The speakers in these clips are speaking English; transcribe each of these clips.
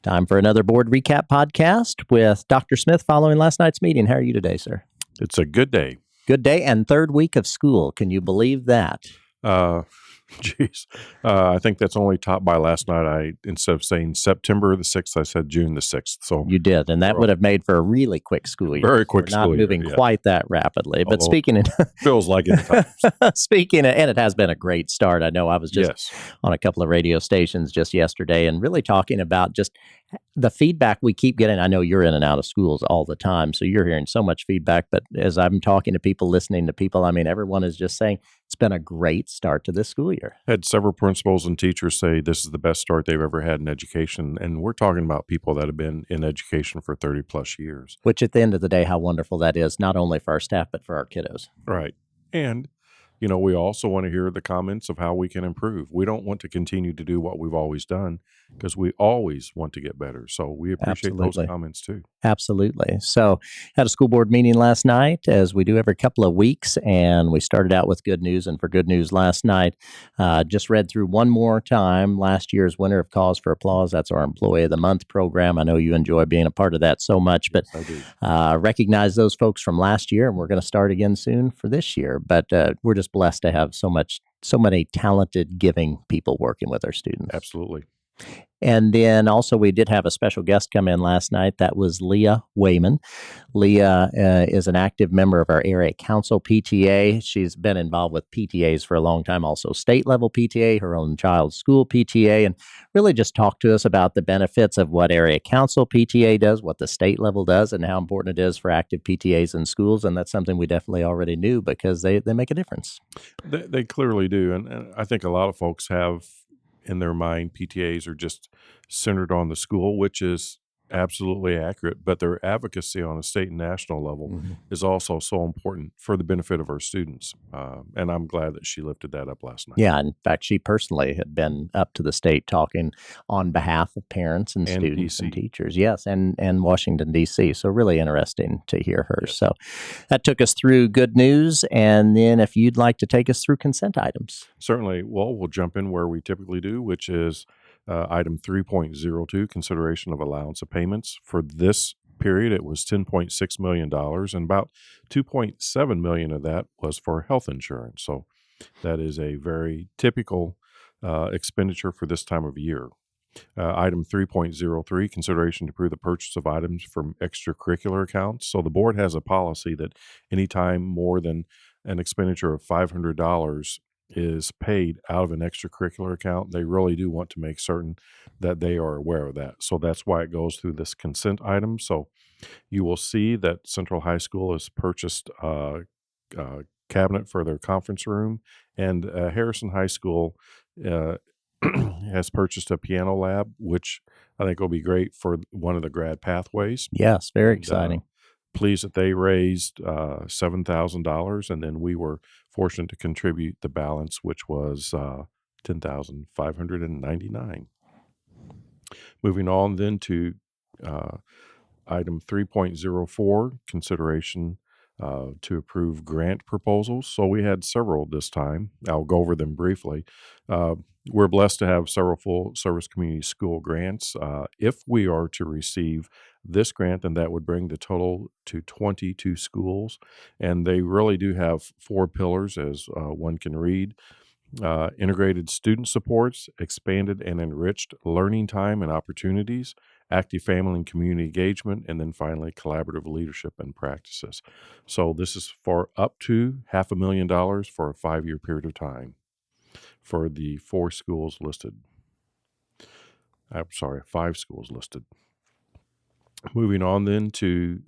Time for another board recap podcast with Dr. Smith following last night's meeting. How are you today, sir? It's a good day. Good day and third week of school. Can you believe that? Geez. I think that's only topped by last night. Instead of saying September the 6th, I said June the 6th. So You did, and that would have made for a really quick school year. Very quick We're not school year, moving yeah. quite that rapidly. But Although- speaking of feels like it at times. speaking of, and it has been a great start. I know I was just Yes. on a couple of radio stations just yesterday and really talking about just the feedback we keep getting. I know you're in and out of schools all the time, so you're hearing so much feedback. But as I'm talking to people, listening to people, I mean, everyone is just saying it's been a great start to this school year. Had several principals and teachers say this is the best start they've ever had in education. And we're talking about people that have been in education for 30 plus years. Which at the end of the day, how wonderful that is, not only for our staff, but for our kiddos. Right. And, you know, we also want to hear the comments of how we can improve. We don't want to continue to do what we've always done because we always want to get better. So we appreciate Absolutely. those comments too. Absolutely. So had a school board meeting last night, as we do every couple of weeks, and we started out with good news. And for good news last night, just read through one more time last year's winner of Cause for Applause. That's our Employee of the Month program. I know you enjoy being a part of that so much, but Yes, I do. recognize those folks from last year, and we're going to start again soon for this year. But we're just blessed to have so many talented, giving people working with our students. Absolutely. And then also we did have a special guest come in last night. That was Leah Wayman. Leah is an active member of our area council PTA. She's been involved with PTAs for a long time, also state level PTA, her own child's school PTA, and really just talked to us about the benefits of what area council PTA does, what the state level does, and how important it is for active PTAs in schools. And that's something we definitely already knew because they make a difference. They clearly do. And I think a lot of folks have in their mind PTAs are just centered on the school, which is absolutely accurate, but their advocacy on a state and national level is also so important for the benefit of our students. And I'm glad that she lifted that up last night. Yeah, in fact, she personally had been up to the state talking on behalf of parents and students and DC. teachers. Yes, and Washington, D.C. So really interesting to hear her. Yes. So that took us through good news. And then if you'd like to take us through consent items. Certainly. Well, we'll jump in where we typically do, which is item 3.02, consideration of allowance of payments. For this period, it was $10.6 million, and about $2.7 million of that was for health insurance. So that is a very typical expenditure for this time of year. Item 3.03, consideration to approve the purchase of items from extracurricular accounts. So the board has a policy that anytime more than an expenditure of $500 is paid out of an extracurricular account, they really do want to make certain that they are aware of that. So that's why it goes through this consent item. So you will see that Central High School has purchased a cabinet for their conference room, and Harrison High School has purchased a piano lab, which I think will be great for one of the grad pathways. Yes, very And, exciting. Pleased that they raised $7,000, and then we were fortunate to contribute the balance, which was $10,599. Moving on then to item 3.04, consideration to approve grant proposals. So we had several this time. I'll go over them briefly. We're blessed to have several full service community school grants. If we are to receive this grant, then that would bring the total to 22 schools. And they really do have four pillars, as one can read. Integrated student supports, expanded and enriched learning time and opportunities, active family and community engagement, and then finally collaborative leadership and practices. So this is for up to $500,000 for a 5-year period of time for the 4 schools listed. I'm sorry, 5 schools listed. Moving on then to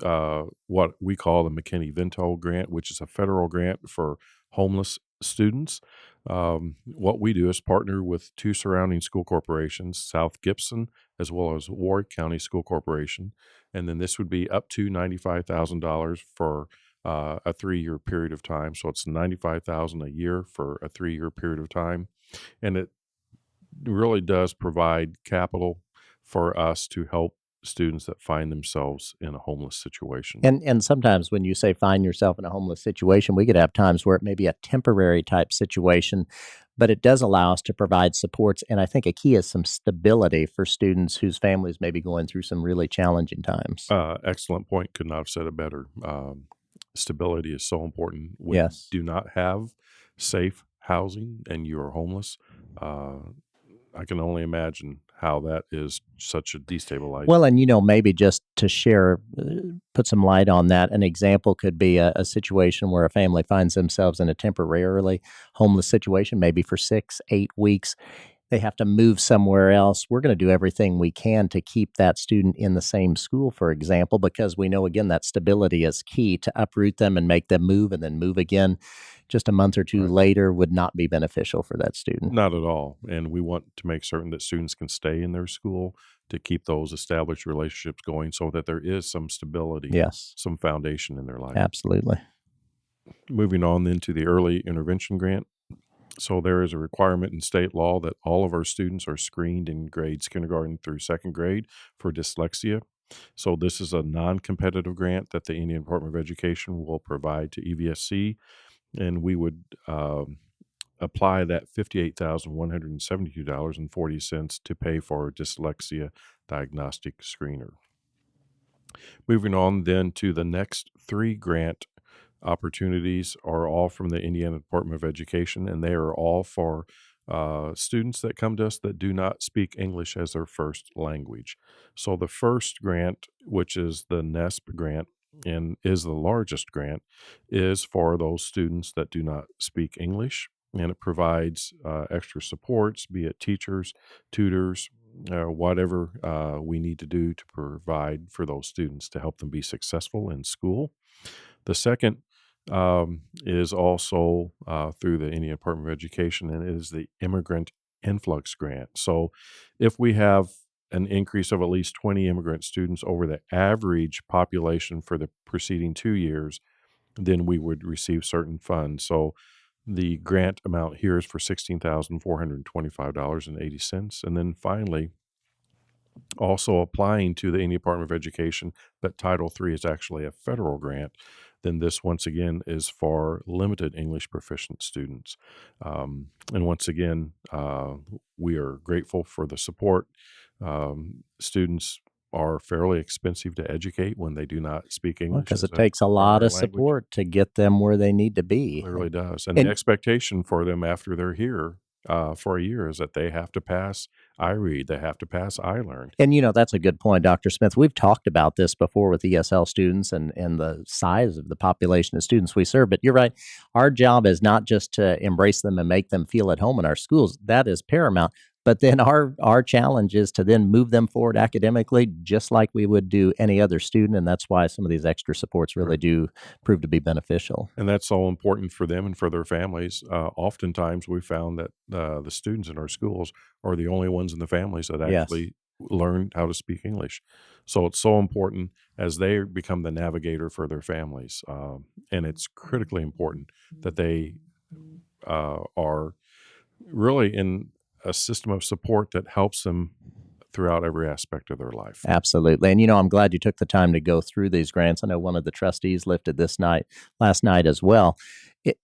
what we call the Mckinney-Vento Grant, which is a federal grant for homeless students. What we do is partner with 2 surrounding school corporations, South Gibson as well as Warwick County School Corporation. And then this would be up to $95,000 for a 3-year period of time. So it's $95,000 a year for a 3-year period of time. And it really does provide capital for us to help students that find themselves in a homeless situation. And sometimes when you say find yourself in a homeless situation, we could have times where it may be a temporary type situation, but it does allow us to provide supports. And I think a key is some stability for students whose families may be going through some really challenging times. Excellent point. Could not have said it better. Stability is so important. When you Yes. do not have safe housing and you are homeless, uh, I can only imagine how that is such a destabilizing. Well, and maybe just to share, put some light on that. An example could be a situation where a family finds themselves in a temporarily homeless situation, maybe for 6, 8 weeks. They have to move somewhere else. We're going to do everything we can to keep that student in the same school, for example, because we know, again, that stability is key. To uproot them and make them move and then move again just a month or two Right. later would not be beneficial for that student. Not at all. And we want to make certain that students can stay in their school to keep those established relationships going so that there is some stability, Yes, some foundation in their life. absolutely. Moving on then to the early intervention grant. So there is a requirement in state law that all of our students are screened in grades kindergarten through second grade for dyslexia. So this is a non-competitive grant that the Indiana Department of Education will provide to EVSC, and we would apply that $58,172.40 to pay for a dyslexia diagnostic screener. Moving on then to the next three grant opportunities are all from the Indiana Department of Education, and they are all for students that come to us that do not speak English as their first language. So the first grant, which is the Nesp Grant, and is the largest grant, is for those students that do not speak English, and it provides extra supports, be it teachers, tutors, whatever we need to do to provide for those students to help them be successful in school. The second is also through the Indiana Department of Education, and it is the Immigrant Influx Grant. So if we have an increase of at least 20 immigrant students over the average population for the preceding 2 years, then we would receive certain funds. So the grant amount here is for $16,425.80. And then finally, also applying to the Indiana Department of Education, that Title III is actually a federal grant, then this once again is for limited English proficient students. And once again, we are grateful for the support. Students are fairly expensive to educate when they do not speak English Because as it a takes a lot primary of language. support to get them where they need to be. Clearly does. And the And expectation for them after they're here for a year is that they have to pass iRead, they have to pass iLearn. And that's a good point, Dr. Smith. We've talked about this before with ESL students and the size of the population of students we serve. But you're right. Our job is not just to embrace them and make them feel at home in our schools. That is paramount. But then our challenge is to then move them forward academically, just like we would do any other student. And that's why some of these extra supports really do prove to be beneficial. And that's all important for them and for their families. Oftentimes, we found that the students in our schools are the only ones in the families that Yes. actually learn how to speak English. So it's so important as they become the navigator for their families. And it's critically important that they are really in a system of support that helps them throughout every aspect of their life. Absolutely. And I'm glad you took the time to go through these grants. I know one of the trustees lifted last night as well.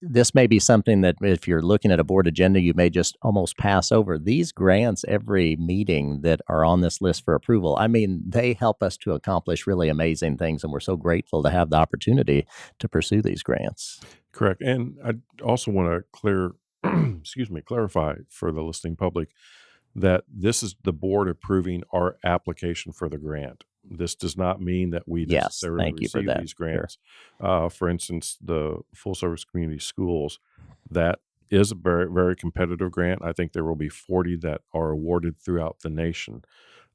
This may be something that if you're looking at a board agenda, you may just almost pass over. These grants, every meeting that are on this list for approval, I mean, they help us to accomplish really amazing things. And we're so grateful to have the opportunity to pursue these grants. Correct. And I also want to clarify for the listening public that this is the board approving our application for the grant. This does not mean that we Yes, necessarily thank you for receive that. these Sure. grants. For instance, the full service community schools, that is a very, very competitive grant. I think there will be 40 that are awarded throughout the nation.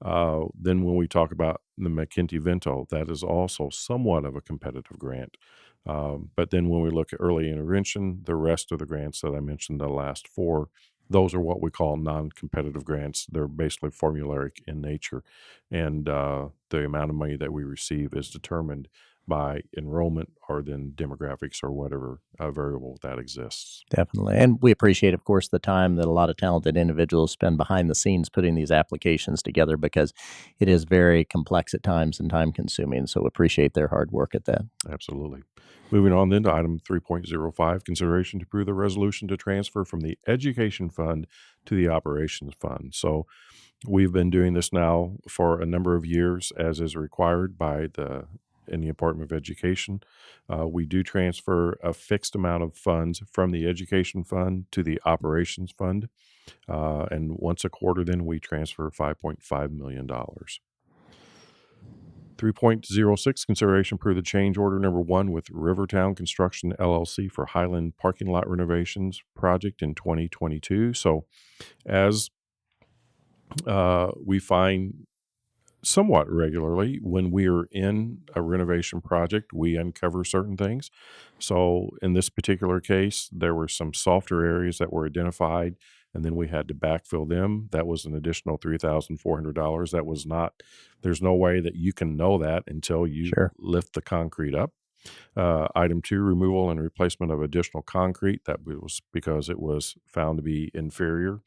Then when we talk about the McKinney-Vento, that is also somewhat of a competitive grant. But then when we look at early intervention, the rest of the grants that I mentioned, the last four, those are what we call non-competitive grants. They're basically formulaic in nature, and the amount of money that we receive is determined by enrollment or then demographics or whatever variable that exists. Definitely. And we appreciate, of course, the time that a lot of talented individuals spend behind the scenes putting these applications together because it is very complex at times and time consuming. So appreciate their hard work at that. Absolutely. Moving on then to item 3.05, consideration to approve the resolution to transfer from the education fund to the operations fund. So we've been doing this now for a number of years, as is required by the Department of Education. We do transfer a fixed amount of funds from the education fund to the operations fund, and once a quarter, then we transfer $5.5 million. 3.06, consideration per the change order number 1 with Rivertown Construction LLC for Highland parking lot renovations project in 2022. So as we find somewhat regularly when we are in a renovation project, we uncover certain things. So in this particular case, there were some softer areas that were identified, and then we had to backfill them. That was an additional $3,400. That was not, there's no way that you can know that until you Sure. lift the concrete up. Item 2, removal and replacement of additional concrete. That was because it was found to be inferior,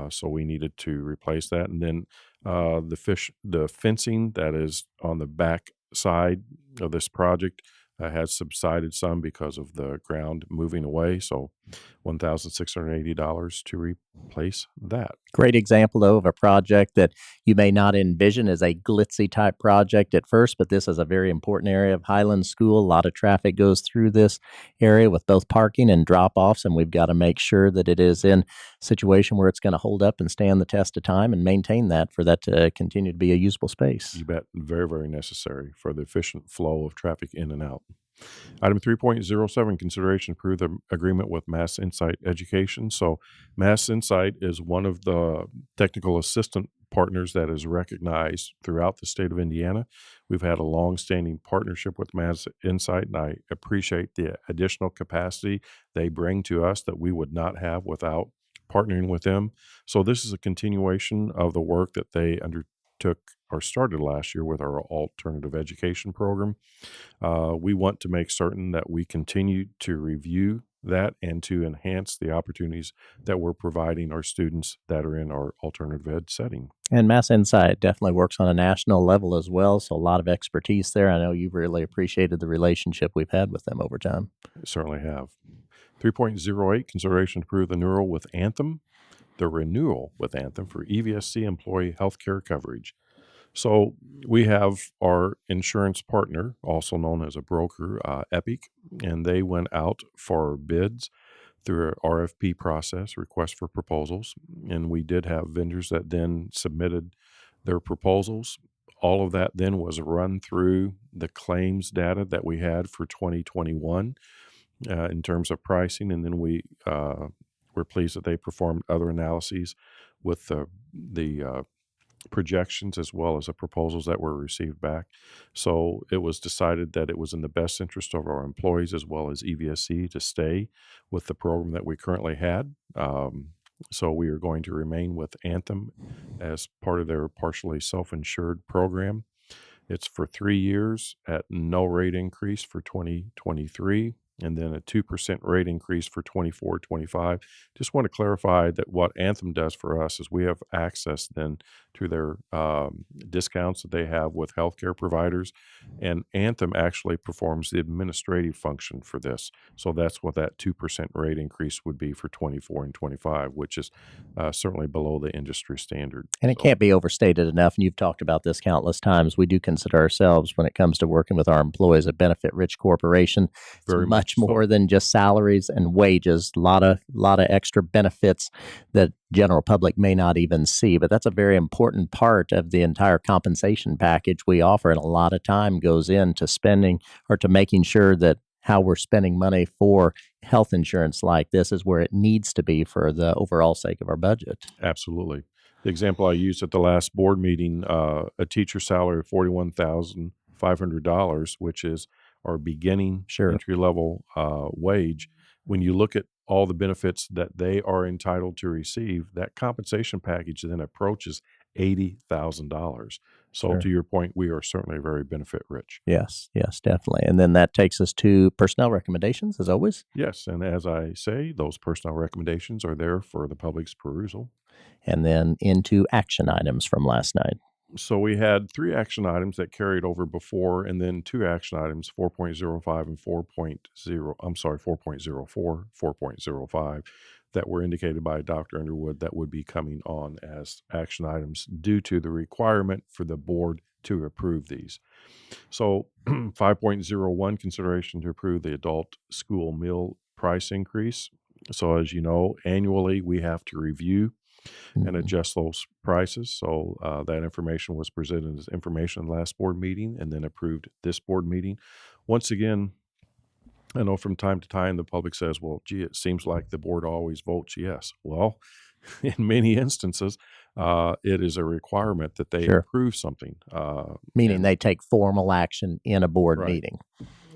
so we needed to replace that. And then the fencing that is on the back side of this project has subsided some because of the ground moving away. So $1,680 to replace that. Great example, though, of a project that you may not envision as a glitzy type project at first, but this is a very important area of Highland School. A lot of traffic goes through this area with both parking and drop offs, and we've got to make sure that it is in a situation where it's going to hold up and stand the test of time and maintain that for that to continue to be a usable space. You bet. Very, very necessary for the efficient flow of traffic in and out. Item 3.07, consideration to approve the agreement with Mass Insight Education. So Mass Insight is one of the technical assistant partners that is recognized throughout the state of Indiana. We've had a long-standing partnership with Mass Insight, and I appreciate the additional capacity they bring to us that we would not have without partnering with them. So this is a continuation of the work that they undertook or started last year with our alternative education program. We want to make certain that we continue to review that and to enhance the opportunities that we're providing our students that are in our alternative ed setting. And Mass Insight definitely works on a national level as well, so a lot of expertise there. I know you've really appreciated the relationship we've had with them over time. Certainly have. 3.08, consideration to approve the renewal with Anthem for EVSC employee health care coverage. So we have our insurance partner, also known as a broker, Epic, and they went out for bids through an RFP process, request for proposals, and we did have vendors that then submitted their proposals. All of that then was run through the claims data that we had for 2021 in terms of pricing, and then we were pleased that they performed other analyses with the projections as well as the proposals that were received back. So it was decided that it was in the best interest of our employees as well as EVSC to stay with the program that we currently had. So we are going to remain with Anthem as part of their partially self-insured program. It's for 3 years at no rate increase for 2023, and then a 2% rate increase for 24-25. Just want to clarify that what Anthem does for us is we have access then to their discounts that they have with healthcare providers, and Anthem actually performs the administrative function for this. So that's what that 2% rate increase would be for 24 and 25, which is certainly below the industry standard. And it So, can't be overstated enough, and you've talked about this countless times. We do consider ourselves, when it comes to working with our employees, a benefit-rich corporation. It's very much much so. more than just salaries and wages. A lot of extra benefits that general public may not even see, but that's a very important part of the entire compensation package we offer, and a lot of time goes into spending or to making sure that how we're spending money for health insurance like this is where it needs to be for the overall sake of our budget. Absolutely. The example I used at the last board meeting, a teacher salary of $41,500, which is our beginning Sure. entry level wage. When you look at all the benefits that they are entitled to receive, that compensation package then approaches $80,000. So Sure. to your point, we are certainly very benefit rich. Yes, yes, definitely. And then that takes us to personnel recommendations, as always. Yes, and as I say, those personnel recommendations are there for the public's perusal. And then into action items from last night. So we had 3 action items that carried over before, and then 2 action items, 4.05 and 4.04, 4.05, that were indicated by Dr. Underwood that would be coming on as action items due to the requirement for the board to approve these. So 5.01, consideration to approve the adult school meal price increase. So as you know, annually we have to review and Mhm. adjust those prices. So that information was presented as information in the last board meeting and then approved this board meeting. Once again, I know from time to time the public says, well, gee, it seems like the board always votes yes. Well, in many instances, it is a requirement that they Sure. approve something. Meaning And they take formal action in a board right. meeting.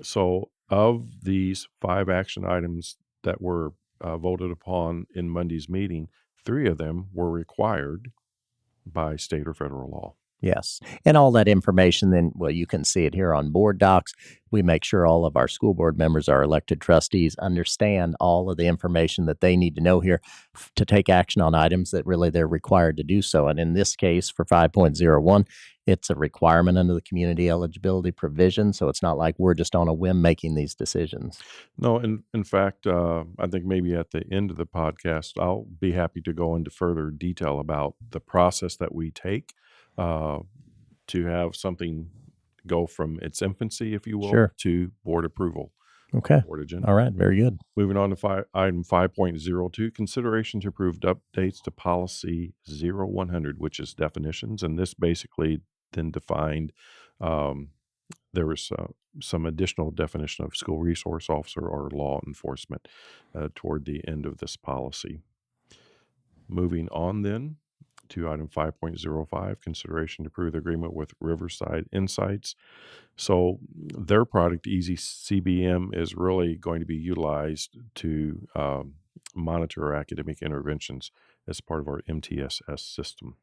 So of these 5 action items that were voted upon in Monday's meeting, 3 of them were required by state or federal law. Yes. And all that information, then, well, you can see it here on board docs. We make sure all of our school board members, our elected trustees, understand all of the information that they need to know here to take action on items that really they're required to do so. And in this case, for 5.01, it's a requirement under the community eligibility provision. So it's not like we're just on a whim making these decisions. No, in fact, I think maybe at the end of the podcast, I'll be happy to go into further detail about the process that we take uh, to have something go from its infancy, if you will, Sure. to board approval. Okay. Board agenda. All right. Very good. Moving on to item 5.02, consideration to approve updates to policy 0100, which is definitions. And this basically then defined, there was some additional definition of school resource officer or law enforcement toward the end of this policy. Moving on then to item 5.05, consideration to approve the agreement with Riverside Insights. So their product, Easy CBM, is really going to be utilized to monitor our academic interventions as part of our MTSS system.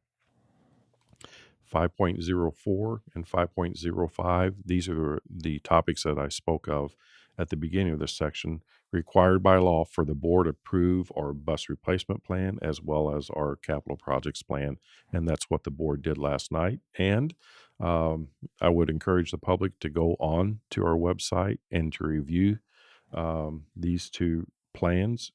5.04 and 5.05, these are the topics that I spoke of at the beginning of this section, required by law for the board approve our bus replacement plan as well as our capital projects plan. And that's what the board did last night. And I would encourage the public to go on to our website and to review these 2 plans.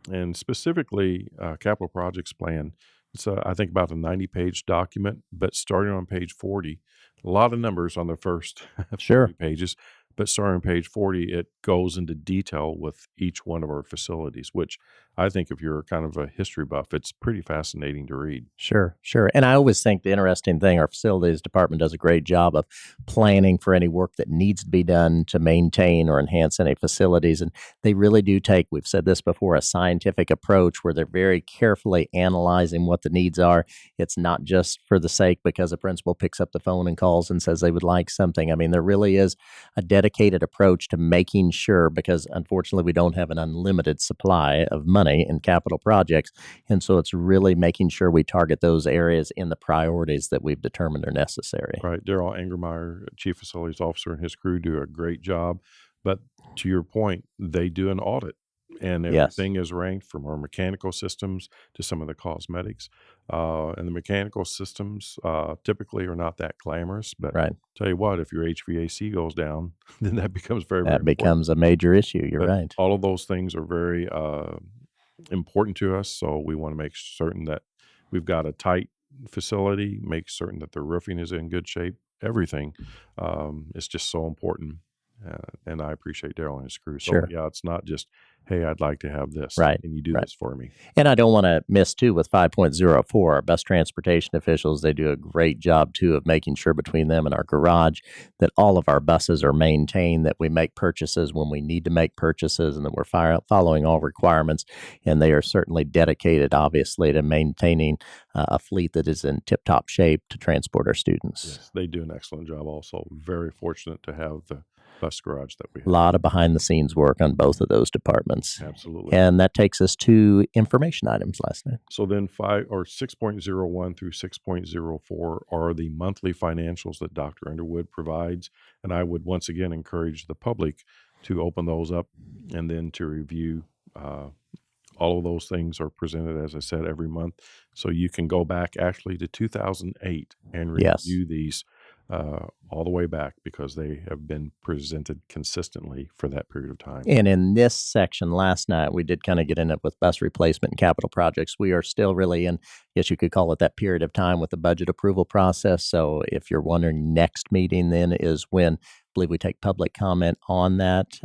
And specifically, capital projects plan, it's I think about a 90-page document, but starting on page 40, a lot of numbers on the first 40 Sure. pages, but starting on page 40, it goes into detail with each one of our facilities, which I think if you're kind of a history buff, it's pretty fascinating to read. Sure, sure. And I always think the interesting thing, our facilities department does a great job of planning for any work that needs to be done to maintain or enhance any facilities. And they really do take, we've said this before, a scientific approach where they're very carefully analyzing what the needs are. It's not just for the sake because a principal picks up the phone and calls and says they would like something. I mean, there really is a dedicated approach to making sure, because unfortunately we don't have an unlimited supply of money in capital projects. And so it's really making sure we target those areas in the priorities that we've determined are necessary. Right. Daryl Angermeyer, Chief Facilities Officer, and his crew do a great job. But to your point, they do an audit. And Yes. everything is ranked from our mechanical systems to some of the cosmetics. And the mechanical systems typically are not that glamorous. But Right. tell you what, if your HVAC goes down, then that becomes very, very That important. becomes a major issue. You're But right. all of those things are very important to us. So we want to make certain that we've got a tight facility, make certain that the roofing is in good shape. Everything is just so important. And I appreciate Daryl and his crew. So Sure. yeah, it's not just, hey, I'd like to have this. Right, And you do right. this for me. And I don't want to miss too with 5.04, our bus transportation officials, they do a great job too of making sure between them and our garage that all of our buses are maintained, that we make purchases when we need to make purchases, and that we're following all requirements. And they are certainly dedicated, obviously, to maintaining a fleet that is in tip-top shape to transport our students. Yes, they do an excellent job also. Very fortunate to have the bus garage that we A have. lot of behind the scenes work on both of those departments. Absolutely. And that takes us to information items last night. So then 6.01 through 6.04 are the monthly financials that Dr. Underwood provides. And I would once again encourage the public to open those up and then to review. All of those things are presented, as I said, every month. So you can go back actually to 2008 and Yes. review these all the way back, because they have been presented consistently for that period of time. And in this section last night, we did kind of get in it with bus replacement and capital projects. We are still really in, I guess you could call it that period of time with the budget approval process. So if you're wondering, next meeting then is when, I believe we take public comment on that.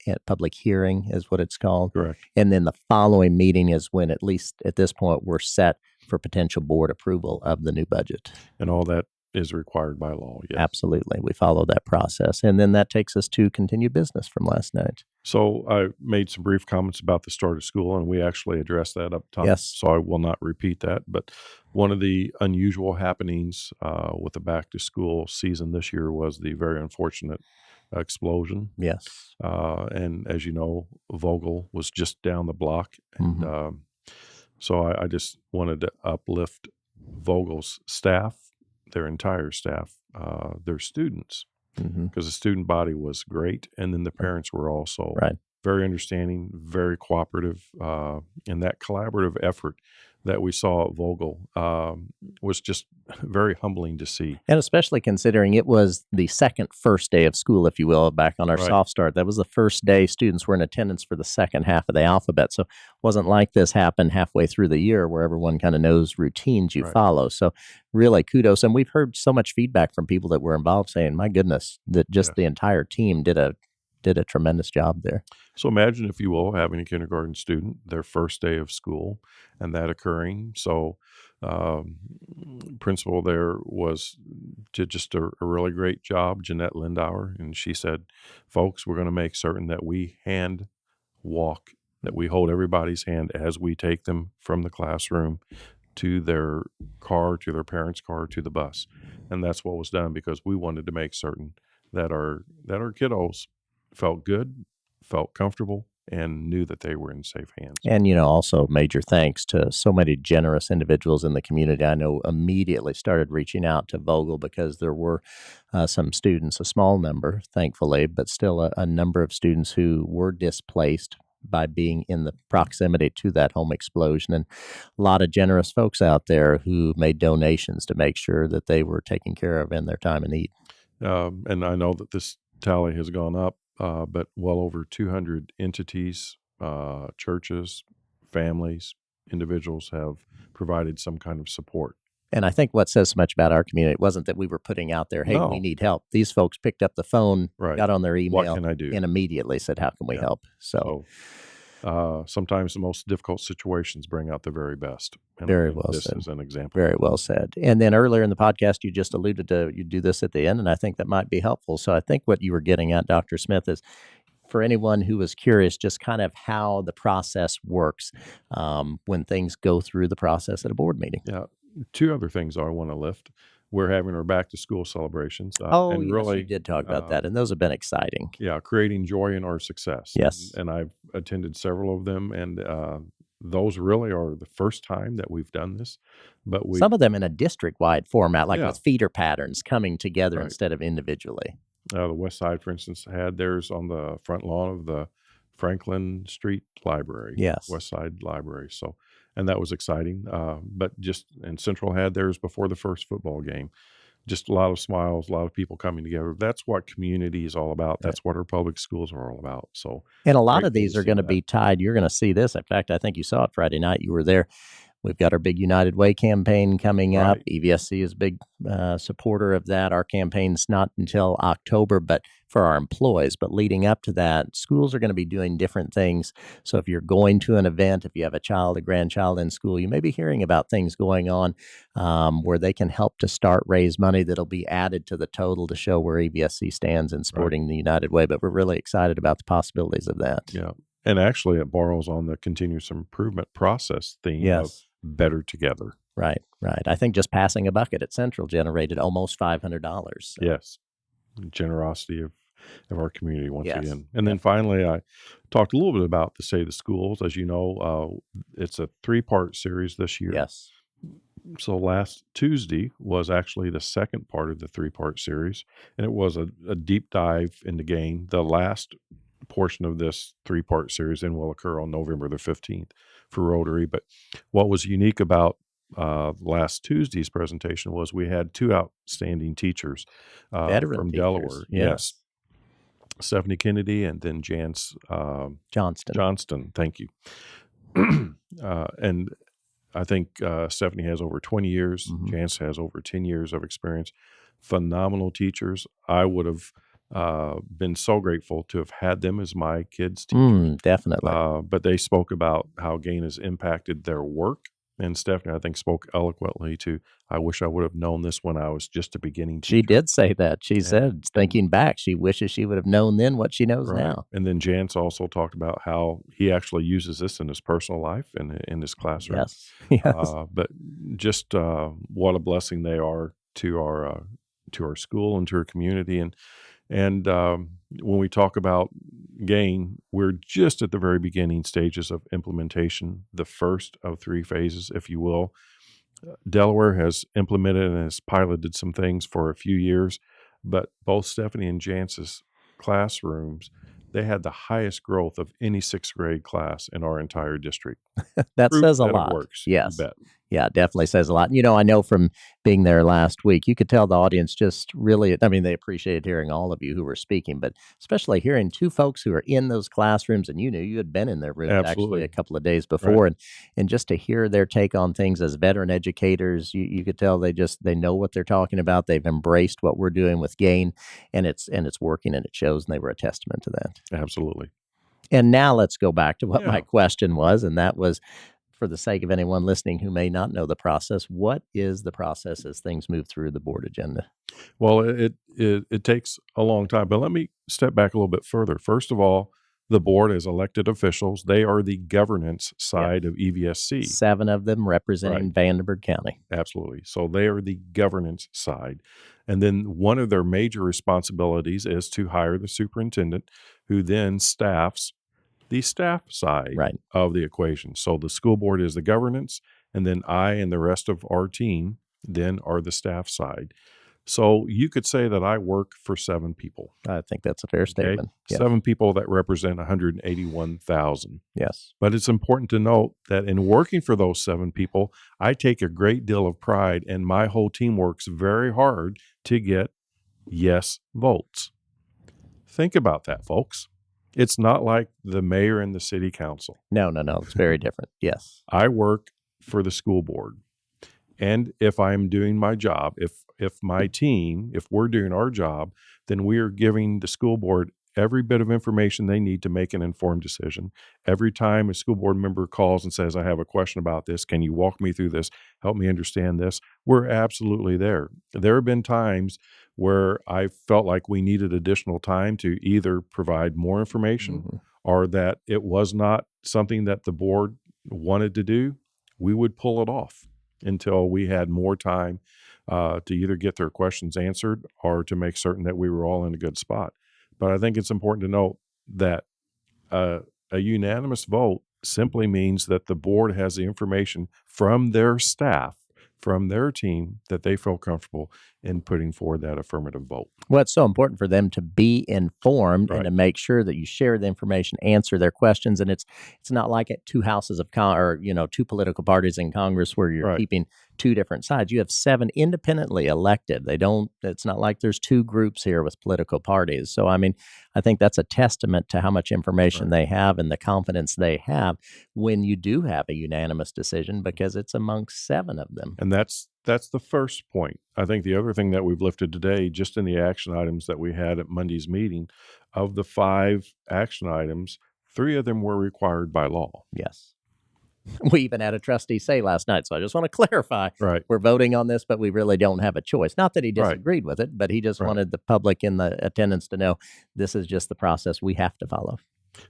At public hearing is what it's called. Correct. And then the following meeting is when, at least at this point, we're set for potential board approval of the new budget. And all that is required by law. Yes. Absolutely. We follow that process. And then that takes us to continued business from last night. So I made some brief comments about the start of school, and we actually addressed that up top. Yes. So I will not repeat that. But one of the unusual happenings with the back to school season this year was the very unfortunate explosion. Yes. And as you know, Vogel was just down the block. And so I just wanted to uplift Vogel's staff, their entire staff, their students, because the student body was great. And then the parents were also very understanding, very cooperative. And that collaborative effort that we saw at Vogel was just very humbling to see. And especially considering it was the first day of school, if you will, back on our soft start. That was the first day students were in attendance for the second half of the alphabet. So it wasn't like this happened halfway through the year where everyone kind of knows routines you follow. So really kudos. And we've heard so much feedback from people that were involved saying, my goodness, that just the entire team did a tremendous job there. So imagine, if you will, having a kindergarten student, their first day of school, and that occurring. So principal there did just a really great job, Jeanette Lindauer, and she said, folks, we're going to make certain that we hand walk, that we hold everybody's hand as we take them from the classroom to their car, to their parents' car, to the bus. And that's what was done, because we wanted to make certain that our kiddos felt good, felt comfortable, and knew that they were in safe hands. And, also major thanks to so many generous individuals in the community. I know immediately started reaching out to Vogel because there were some students, a small number, thankfully, but still a number of students who were displaced by being in the proximity to that home explosion. And a lot of generous folks out there who made donations to make sure that they were taken care of in their time of need. And I know that this tally has gone up, but well over 200 entities, churches, families, individuals have provided some kind of support. And I think what says so much about our community, it wasn't that we were putting out there, hey, we need help. These folks picked up the phone, got on their email, what can I do? And immediately said, how can we help? So sometimes the most difficult situations bring out the very best. And very well this said. is an example. Very well said. And then earlier in the podcast, you just alluded to, you do this at the end, and I think that might be helpful. So I think what you were getting at, Dr. Smith, is for anyone who was curious, just kind of how the process works when things go through the process at a board meeting. Yeah. Two other things I want to lift. We're having our back to school celebrations. And really, you did talk about that, and those have been exciting. Yeah, creating joy in our success. Yes. And I've attended several of them, and those really are the first time that we've done this. But some of them in a district-wide format, like with feeder patterns coming together instead of individually. The West Side, for instance, had theirs on the front lawn of the Franklin Street Library. Yes. West Side Library. So, and that was exciting. And Central had theirs before the first football game. Just a lot of smiles, a lot of people coming together. That's what community is all about. That's what our public schools are all about. So, and a lot of these are going to be tied. You're going to see this. In fact, I think you saw it Friday night. You were there. We've got our big United Way campaign coming up. EVSC is a big supporter of that. Our campaign's not until October, but for our employees. But leading up to that, schools are going to be doing different things. So if you're going to an event, if you have a child, a grandchild in school, you may be hearing about things going on where they can help to raise money that'll be added to the total to show where EVSC stands in supporting the United Way. But we're really excited about the possibilities of that. Yeah. And actually, it borrows on the continuous improvement process theme of better together. Right. I think just passing a bucket at Central generated almost $500. So. Yes. Generosity of of our community once Yes. again. And then finally, I talked a little bit about the State of the Schools. As you know, it's a 3-part series this year. Yes. So last Tuesday was actually the second part of the 3-part series, and it was a deep dive into GAIN. The last portion of this 3-part series then will occur on November the 15th for Rotary. But what was unique about last Tuesday's presentation was we had 2 outstanding teachers Veteran from teachers. Delaware. Yes. Stephanie Kennedy and then Jance Johnston. Thank you. And I think Stephanie has over 20 years. Mhm. Jance has over 10 years of experience. Phenomenal teachers. I would have been so grateful to have had them as my kids' teachers. Definitely. But they spoke about how GAIN has impacted their work. And Stephanie, I think, spoke eloquently to, I wish I would have known this when I was just a beginning teacher. She did say that. She said, thinking back, she wishes she would have known then what she knows now. And then Jance also talked about how he actually uses this in his personal life and in his classroom. Yes. But just what a blessing they are to our school and to our community. And when we talk about GAIN, we're just at the very beginning stages of implementation, the first of 3 phases, if you will. Delaware has implemented and has piloted some things for a few years, but both Stephanie and Jance's classrooms, they had the highest growth of any 6th grade class in our entire district. That Proof says a that it lot. works. Yes. You bet. Yeah, it definitely says a lot. I know from being there last week, you could tell the audience just really, they appreciated hearing all of you who were speaking, but especially hearing 2 folks who are in those classrooms, and you had been in their rooms actually Absolutely. a couple of days before, and just to hear their take on things as veteran educators, you could tell they know what they're talking about. They've embraced what we're doing with GAIN, and it's working, and it shows, and they were a testament to that. Absolutely. And now let's go back to what my Yeah. question was, and that was, for the sake of anyone listening who may not know the process, what is the process as things move through the board agenda? Well, it takes a long time, but let me step back a little bit further. First of all, the board is elected officials. They are the governance side of EVSC. 7 of them representing Vanderburgh County. Absolutely. So they are the governance side. And then one of their major responsibilities is to hire the superintendent, who then staffs the staff side of the equation. So the school board is the governance, and then I and the rest of our team then are the staff side. So you could say that I work for 7 people. I think that's a fair statement. Yes. 7 people that represent 181,000. Yes. But it's important to note that in working for those 7 people, I take a great deal of pride, and my whole team works very hard to get yes votes. Think about that, folks. It's not like the mayor and the city council. No. It's very different. Yes. I work for the school board. And if I'm doing my job, if my team, if we're doing our job, then we are giving the school board every bit of information they need to make an informed decision. Every time a school board member calls and says, I have a question about this, can you walk me through this, help me understand this, we're absolutely there. There have been times where I felt like we needed additional time to either provide more information or that it was not something that the board wanted to do. We would pull it off until we had more time to either get their questions answered or to make certain that we were all in a good spot. But I think it's important to note that a unanimous vote simply means that the board has the information from their staff, from their team, that they feel comfortable in putting forward that affirmative vote. Well, it's so important for them to be informed and to make sure that you share the information, answer their questions, and it's not like at 2 houses of or 2 political parties in Congress where you're keeping 2 different sides. You have 7 independently elected. It's not like there's 2 groups here with political parties. So I think that's a testament to how much information they have and the confidence they have when you do have a unanimous decision, because it's amongst 7 of them. And that's the first point. I think the other thing that we've lifted today, just in the action items that we had at Monday's meeting, of the 5 action items, 3 of them were required by law. Yes. We even had a trustee say last night, so I just want to clarify, we're voting on this, but we really don't have a choice. Not that he disagreed with it, but he just wanted the public in the attendance to know this is just the process we have to follow.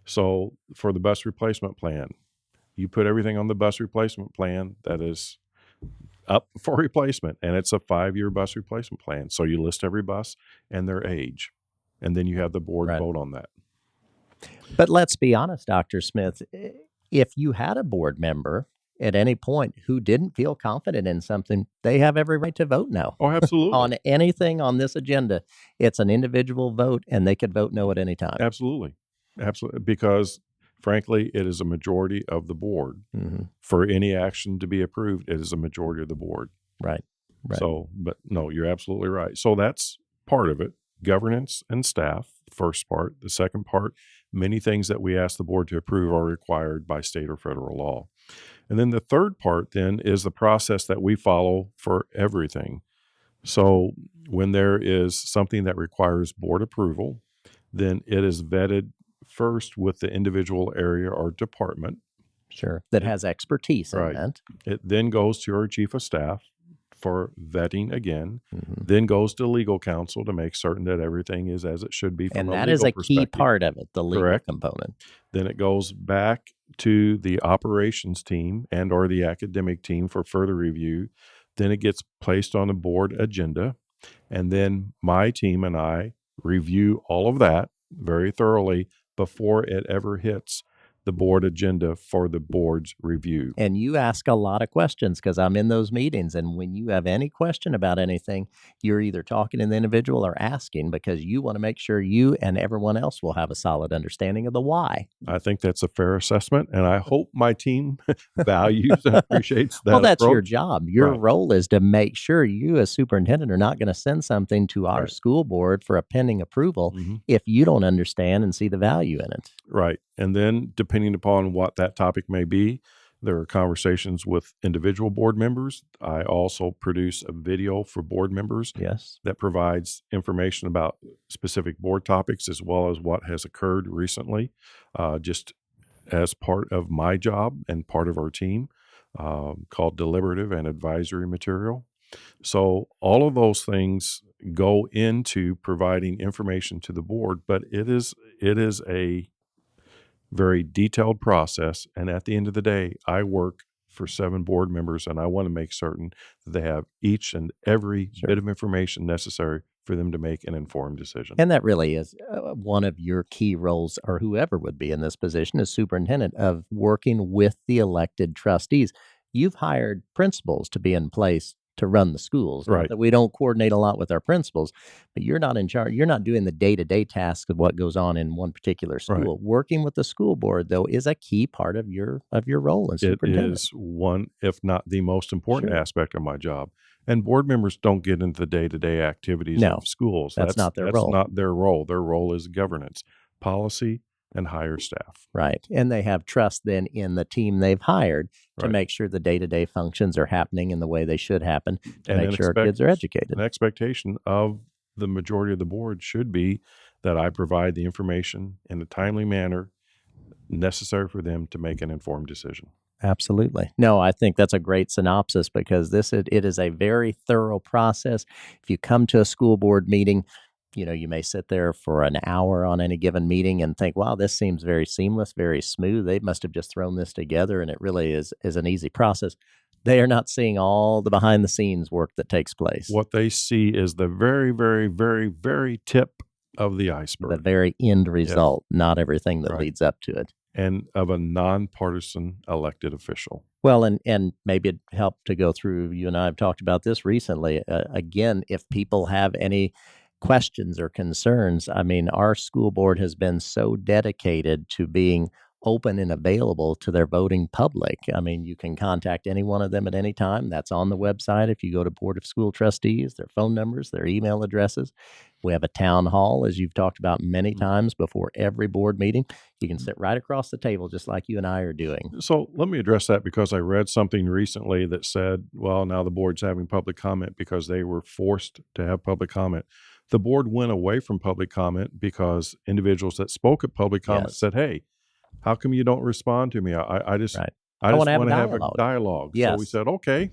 So for the bus replacement plan, you put everything on the bus replacement plan that is up for replacement, and it's a 5-year bus replacement plan. So you list every bus and their age. and then you have the board Right. vote on that. But let's be honest, Dr. Smith, if you had a board member at any point who didn't feel confident in something, they have every right to vote no Oh, absolutely. on anything on this agenda. It's an individual vote, and they could vote no at any time. Absolutely. Absolutely. Because frankly, it is a majority of the board. Hmm. For any action to be approved, it is a majority of the board. Right. Right. So, but no, you're absolutely right. So that's part of it. Governance and staff, first part. The second part, many things that we ask the board to approve are required by state or federal law. And then the third part then is the process that we follow for everything. So when there is something that requires board approval, then it is vetted first with the individual area or department. Sure. That has expertise in Right. that. It then goes to our chief of staff for vetting again, Mhm. then goes to legal counsel to make certain that everything is as it should be from And a that legal is a key perspective. part of it, the legal Correct. component. Then it goes back to the operations team and or the academic team for further review. Then it gets placed on a board agenda. And then my team and I review all of that very thoroughly before it ever hits the board agenda for the board's review. And you ask a lot of questions because I'm in those meetings. And when you have any question about anything, you're either talking to the individual or asking because you want to make sure you and everyone else will have a solid understanding of the why. I think that's a fair assessment, and I hope my team values and appreciates that Well, that's your approach. job. Your Right. role is to make sure you, as superintendent, are not going to send something to our Right. school board for a pending approval Mhm. if you don't understand and see the value in it. Right. And then, depending upon what that topic may be, there are conversations with individual board members. I also produce a video for board members Yes. that provides information about specific board topics as well as what has occurred recently, just as part of my job and part of our team, called deliberative and advisory material. So all of those things go into providing information to the board, but it is a very detailed process. And at the end of the day, I work for 7 board members, and I want to make certain that they have each and every Sure. bit of information necessary for them to make an informed decision. And that really is one of your key roles, or whoever would be in this position as superintendent, of working with the elected trustees. You've hired principals to be in place to run the schools. Not Right. that we don't coordinate a lot with our principals, but you're not in charge. You're not doing the day-to-day tasks of what goes on in one particular Right. school. Working with the school board, though, is a key part of your role as It superintendent. is one, if not the most important Sure. aspect of my job. And board members don't get into the day-to-day activities No, of schools. that's not their that's role. not their role. Their role is governance, policy, and hire staff. Right. And they have trust then in the team they've hired to Right. make sure the day-to-day functions are happening in the way they should happen to And make sure our kids are educated. an expectation of the majority of the board should be that I provide the information in a timely manner necessary for them to make an informed decision. Absolutely. No, I think that's a great synopsis because it is a very thorough process. If you come to a school board meeting, you may sit there for an hour on any given meeting and think, wow, this seems very seamless, very smooth. They must have just thrown this together, and it really is an easy process. They are not seeing all the behind the scenes work that takes place. What they see is the very, very, very, very tip of the The iceberg, very end result, not everything that Right. leads up to it. and of a nonpartisan elected official. Well, and maybe it helped to go through. You and I have talked about this recently. Again, if people have any questions or concerns, I mean, our school board has been so dedicated to being open and available to their voting public. I mean, you can contact any one of them at any time. That's on the website. If you go to Board of School Trustees, their phone numbers, their email addresses. We have a town hall, as you've talked about many times before every board meeting. You can sit right across the table, just like you and I are doing. So let me address that because I read something recently that said, well, now the board's having public comment because they were forced to have public comment. The board went away from public comment because individuals that spoke at public comment Yes. said, hey, how come you don't respond to me? I just Right. I I just wanna have a want to have a dialogue. dialogue. So we Yes. said, okay,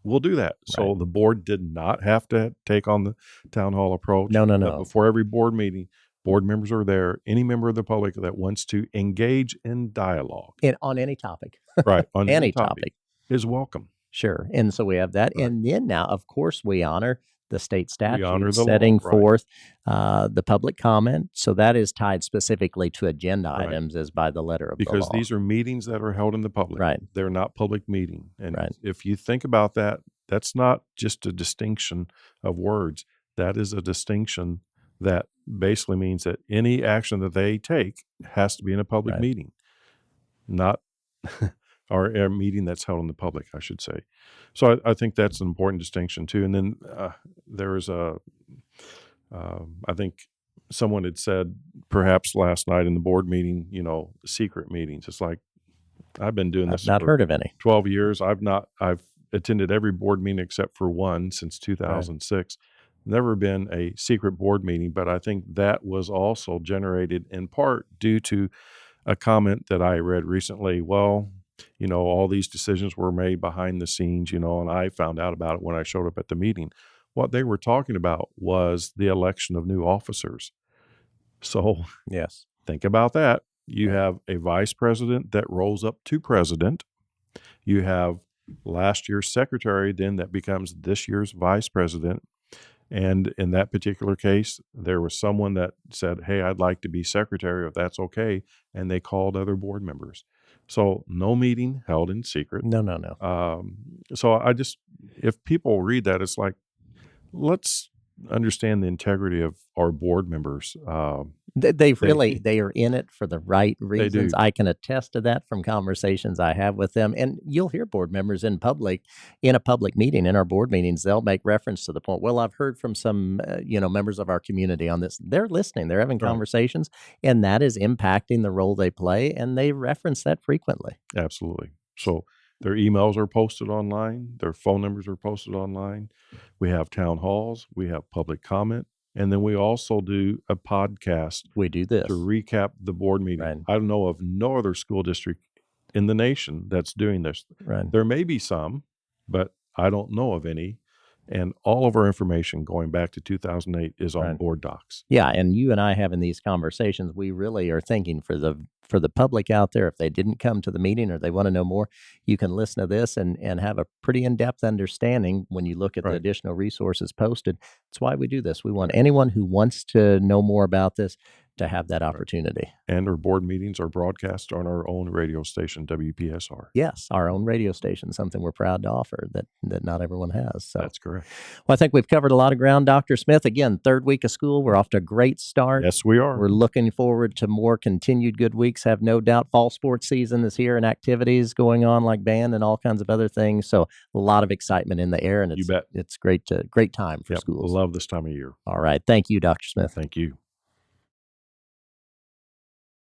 we'll do that. So Right. the board did not have to take on the town hall approach. No, no, But no. before every board meeting, board members are there. Any member of the public that wants to engage in dialogue, On any topic. right, on Any topic. is welcome. Sure. And so we have that. Right. And then now, of course, we honor the state We honor statute the law, setting right. forth the public comment. So that is tied specifically to agenda Right. items as by the letter of the Because law. these are meetings that are held in the public. Right. They're not public meeting. And Right. if you think about that, that's not just a distinction of words. That is a distinction that basically means that any action that they take has to be in a public Right. meeting, not or a meeting that's held in the public, I should say. So I think that's an important distinction too. And then there was I think someone had said perhaps last night in the board meeting, secret meetings. It's like, I've been doing I've this not for heard of any. 12 years. I've attended every board meeting except for one since 2006. Never been a secret board meeting, but I think that was also generated in part due to a comment that I read recently. Well, all these decisions were made behind the scenes, and I found out about it when I showed up at the meeting. What they were talking about was the election of new officers. So Yes. think about that. You have a vice president that rolls up to president. You have last year's secretary then that becomes this year's vice president. And in that particular case, there was someone that said, hey, I'd like to be secretary if that's okay. And they called other board members. So no meeting held in secret. No. So if people read that, it's like, let's understand the integrity of our board members. They are in it for the right reasons. do. I can attest to that from conversations I have with them. And you'll hear board members in a public meeting, in our board meetings, they'll make reference to the point, well, I've heard from some, members of our community on this. They're listening, they're having Right. conversations, and that is impacting the role they play. And they reference that frequently. Absolutely. So their emails are posted online. Their phone numbers are posted online. We have town halls. We have public comment. And then we also do a podcast We do this to recap the board meeting. Right. I know of no other school district in the nation that's doing this. Right. There may be some, but I don't know of any. And all of our information going back to 2008 is on Right. board docs. Yeah, and you and I having these conversations, we really are thinking for the public out there, if they didn't come to the meeting or they want to know more, you can listen to this and have a pretty in-depth understanding when you look at the Right. additional resources posted. That's why we do this. We want anyone who wants to know more about this to have that opportunity. And our board meetings are broadcast on our own radio station, WPSR. Yes, our own radio station, something we're proud to offer that not everyone has. So That's correct. Well, I think we've covered a lot of ground, Dr. Smith. Again, third week of school. We're off to a great start. Yes, we are. We're looking forward to more continued good weeks. Have no doubt fall sports season is here and activities going on like band and all kinds of other things. So a lot of excitement in the air, and You bet. it's great time for schools. Love this time of year. All right. Thank you, Dr. Smith. Thank you.